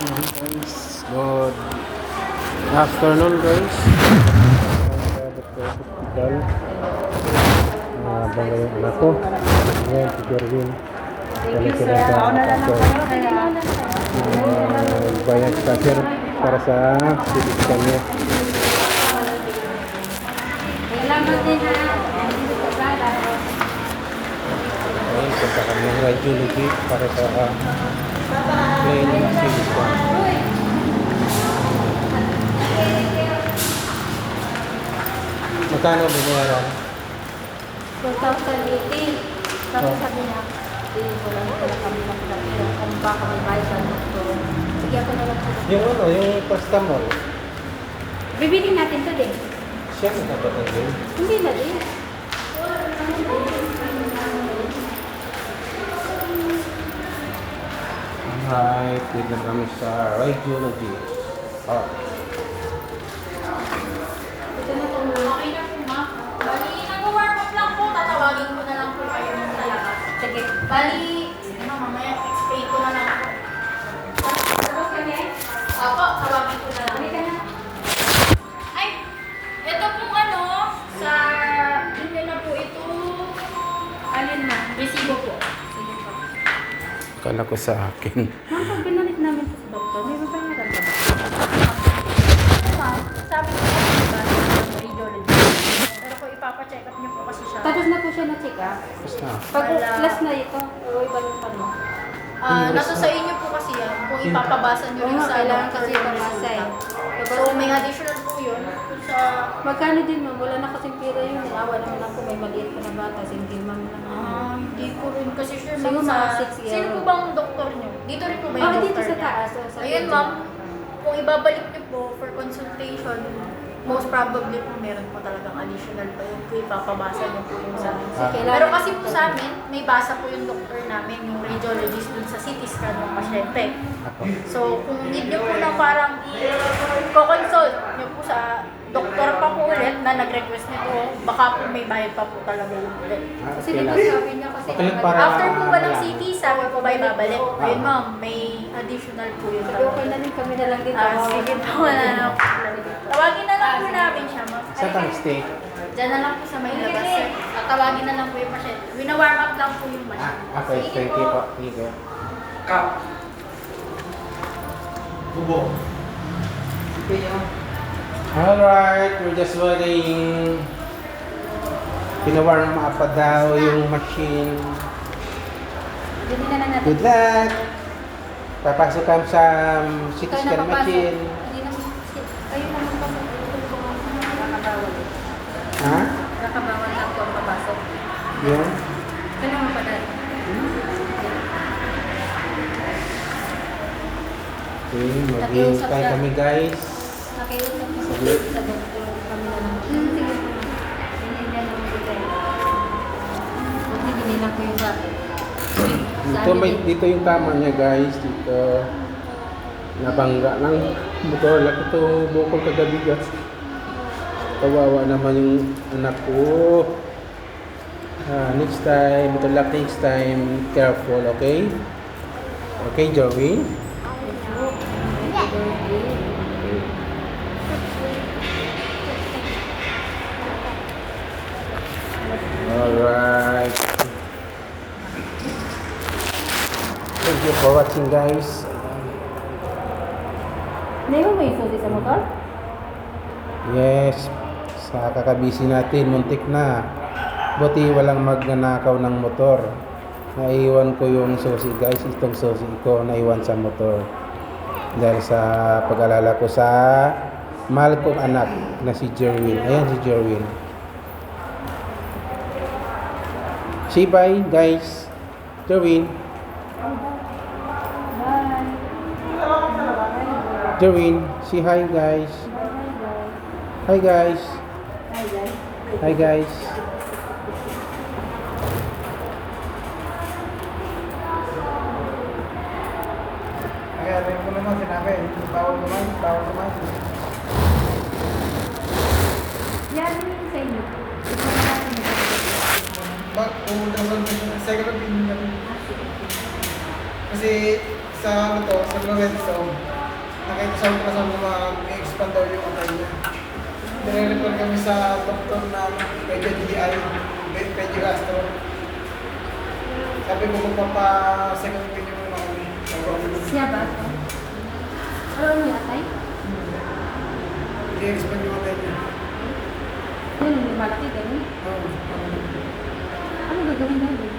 Guys, good afternoon guys. Sa hospital. Bangga yung anak ko. Ngayon, si Jerwin. Thank you, sir. Mauna lang ako. Bayad sa sir para sa physical niya. Salamat din ha. Ngayon, punta kami ng radiology para sa training physical. Magkano binayaran? 2018. Tapos sabi niya, wala na pala kami magkakita. Kung baka may bayad sa doktor. Sige ako na lang po. Yung pastamol, Bibilin natin to din. siya nagkakatan din. Hindi na din. Alright, wait na kami sa radiology. Oh. Ito na po. Okay na po, ma. Bali, nag-warm up lang po. Tatawagin ko na lang po kayo ng talaga. Sige. Bali, sige ma, mamaya explain ko na lang po. Tapos kami. Opo, tawagin ko na lang. Halika na. Ay, ito pong ano, sa inyo na po ito. Alin ma? Resibo po. Sige po. Kala ko sa akin. Ma'am, pag binalik namin to sa doktor, may babayaran ka ba? Ma, sabi ko po, diba, radiology. Pero kung ipapacheck up niyo po kasi siya. Tapos na po siya na-check ah. Basta. Pag Wala. last na ito, o iba yung ano. Nasa sa inyo po kasi yan, kung ipapabasa niyo rin Oo nga, sa kailangan doctor kasi yung ipabasa eh. resulta. So, may additional po yun sa... Magkano din ma'am? Wala na kasing pera yun. Awa naman ako, may maliit pa na bata. Single ma'am lang. Hindi ko rin kasi sure Siguro ma'am mga sa... 6 years. Sino po bang doktor niyo? Dito rin po ba yung Oh, dito doktor sa niya? taas. Oh, sa Ayun medyo. ma'am, kung ibabalik niyo po for consultation, most probably po meron po talagang additional pa yun kung ipapabasa niyo po yung sa kailangan- Pero kasi po sa amin, may basa po yung doktor namin, yung radiologist dun sa CT scan ng pasyente. Ako. So, kung need nyo po na parang i-consult nyo po sa doktor pa po ulit na nag-request nito, baka po may bayad pa po talaga yung ulit. Kasi di ba sabi niya kasi Okay, para- After po ba ng malaman. CT, sabi po ba ibabalik? Ayun ma'am, may additional po yun. Sabi okay na rin kami na lang din. Sige po, wala na po. Tawagin na lang po namin siya ma'am. Sa kang stay? Diyan na lang po sa may labas sir. Tawagin na lang po yung pasyente. Wina-warm up lang po yung machine. Okay, Sige thank you po. Thank you. Alright, we're just waiting. Pinawarm up pa daw yung machine. Hindi na natin. Good luck! Papasok kami sa CT Ikaw na scan papasok. machine. Hindi na. Kayo naman pa. Nakabawal. Ha? Nakabawal lang po ang papasok. Yun? Kaya naman pa dahil. Okay, mag-iintay kami guys. Nakiusap na sa Saglit. doktor. Kami na lang. Sige po. Hindi na naman po tayo. Hindi lang po yung bakit. Dito yung tama niya guys. Dito. Nabangga ng motor. Laki to bukol kagabi guys. Kawawa naman yung anak ko. Next time, good luck next time. Careful, okay? Okay, Joey? Alright. Thank you for watching guys. Hindi mo may susi sa motor? Yes, sa kakabisi natin, muntik na. Buti walang magnanakaw ng motor. Naiwan ko yung susi guys, itong susi ko naiwan sa motor. Dahil sa pag-alala ko sa mahal kong anak na si Jerwin. Ayan si Jerwin. Say bye guys. Jerwin. Bye. Jerwin, say hi guys. Hi guys. Hi guys. Hi guys. Kaya rin ko naman sinabi, bawal naman, bawal naman. Yan yung sa inyo. Ito na natin. Second opinion namin. Kasi sa ano to, sa Lorenzo, nakita sa ultrasound na mag-expand daw yung atay niya. Nire-refer kami sa doktor na PGI, Gastro. Sabi ko magpapa-second opinion mo na kami. Siya ba? Ano yung atay? I-expand yung atay niya. Yun, yung malaki ganun. Ano gagawin namin?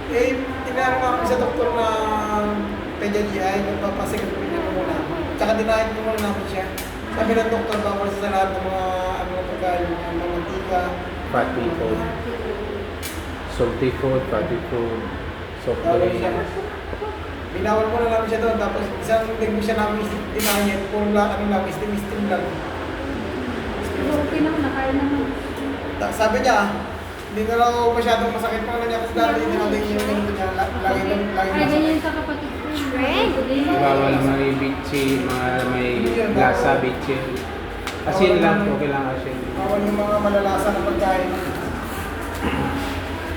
Eh, tinanong kami sa doktor na PGI, magpapa-second opinion mo muna. Tsaka dinahin ko muna namin siya. Sabi ng doktor, bawal sa lahat ng mga ano na pagkain, mga mantika. Fatty food. Salty food, fatty food, soft Bawal siya. drinks. Binawal mo na namin siya doon, tapos isang linggo siya namin dinahin, puro lang, ano lang, steam lang. Pero okay naman, nakain naman. Sabi niya, hindi na lang ako masyadong masakit pa niya kasi dati hindi natin yung ganito niya, lagi Ay, masakit. ganyan sa kapatid ko. Bawal may bitchin, mga may lasa bitchin. Asin lang, okay lang asin. Bawal yung mga malalasa na pagkain.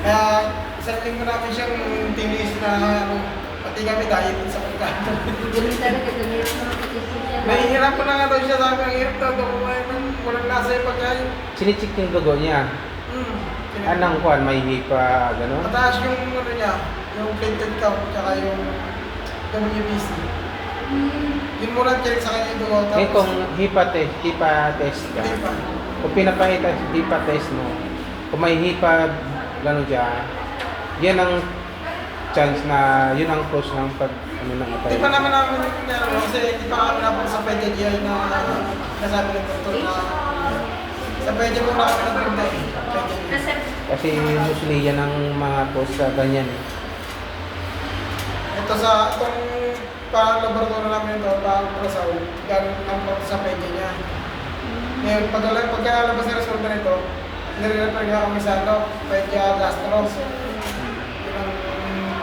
Kaya isang linggo namin siyang tinis na ano, pati kami diet sa pagkain. Ganun talaga, ganyan sa kapatid ko siya. Nahihirap ko na nga daw siya, sabi ang hirap daw kumain ng walang lasa yung pagkain. Sinichik yung dugo niya. Anong kuan, may hipa, gano'n? Mataas yung ano niya, yung platelet count, tsaka yung WBC. Yun mo lang check sa kanya yung dugo. Eh kung hipa test ka, Hindi pa. kung pinapahita hipa test mo, kung may hipa, gano'n dyan, yan ang chance na, yun ang cause ng pag, ano ng atay. Di pa naman namin kasi di pa kami napunta sa PGI na nasabi ng doktor na sa PGI mo na kami nag-rinda eh. PGI. Kasi usually yan ang mga cause sa ganyan. Ito sa itong laboratory namin ito, ultrasound, galing ang sa PGI niya. Ngayon, pagkalabas ng resulta nito, nire-refer nga kami sa ano, PGI Gastro. Yun ang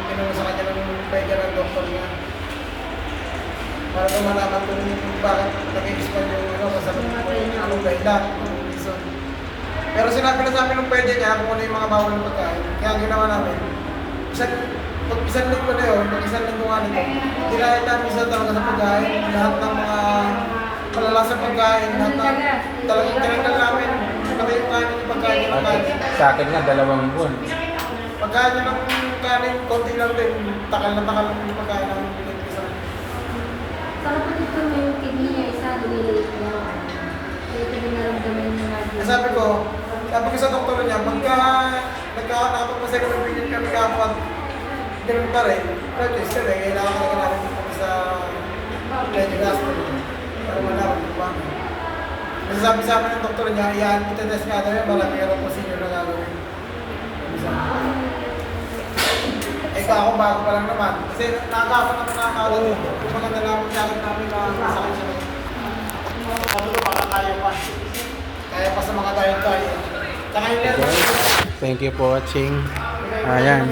tinanong sa kanya ng PGI ng doktor niya. Para ko malaman kung bakit nag-expand yung ano, kasabi ko yung anong dahilan, anong reason. Pero sinabi na sa amin ng pwede niya kung ano yung mga bawal ng pagkain. Kaya ang ginawa namin, pag isang linggo na yun, pag isang linggo nga nito, dinahin namin sa talaga sa pagkain, lahat ng mga malalasang pagkain, lahat ng talagang tinanggal namin. Pati yung kanin yung pagkain niya ng kanin. Sa akin nga, 2 buwan. Pagkain niya ng kanin, konti lang din, takal na takal yung pagkain ng pinagpisa. Sa kapatid ko na yung kidney niya, isa lumiliit niya. Kaya ito din naramdaman niya nga din. Sabi ko sa doktor niya, pagka nakapagpasaya ng opinion kami kapag ganun pa rin, practice ka rin, kailangan ka natin dito sa medyo gasto para malaman kung paano. Kasi sabi sa amin ng doktor niya, yan, itetest nga daw yan, marami ka rin procedure na gagawin. Eh ako bago pa lang naman, kasi nakakapa naman nakakaalam yung mga nalaman sa akin namin na masakit siya. Sabi ko, baka kaya pa. Kaya pa sa mga tayo-tayo. Tsaka yung Thank you for watching. Ayan.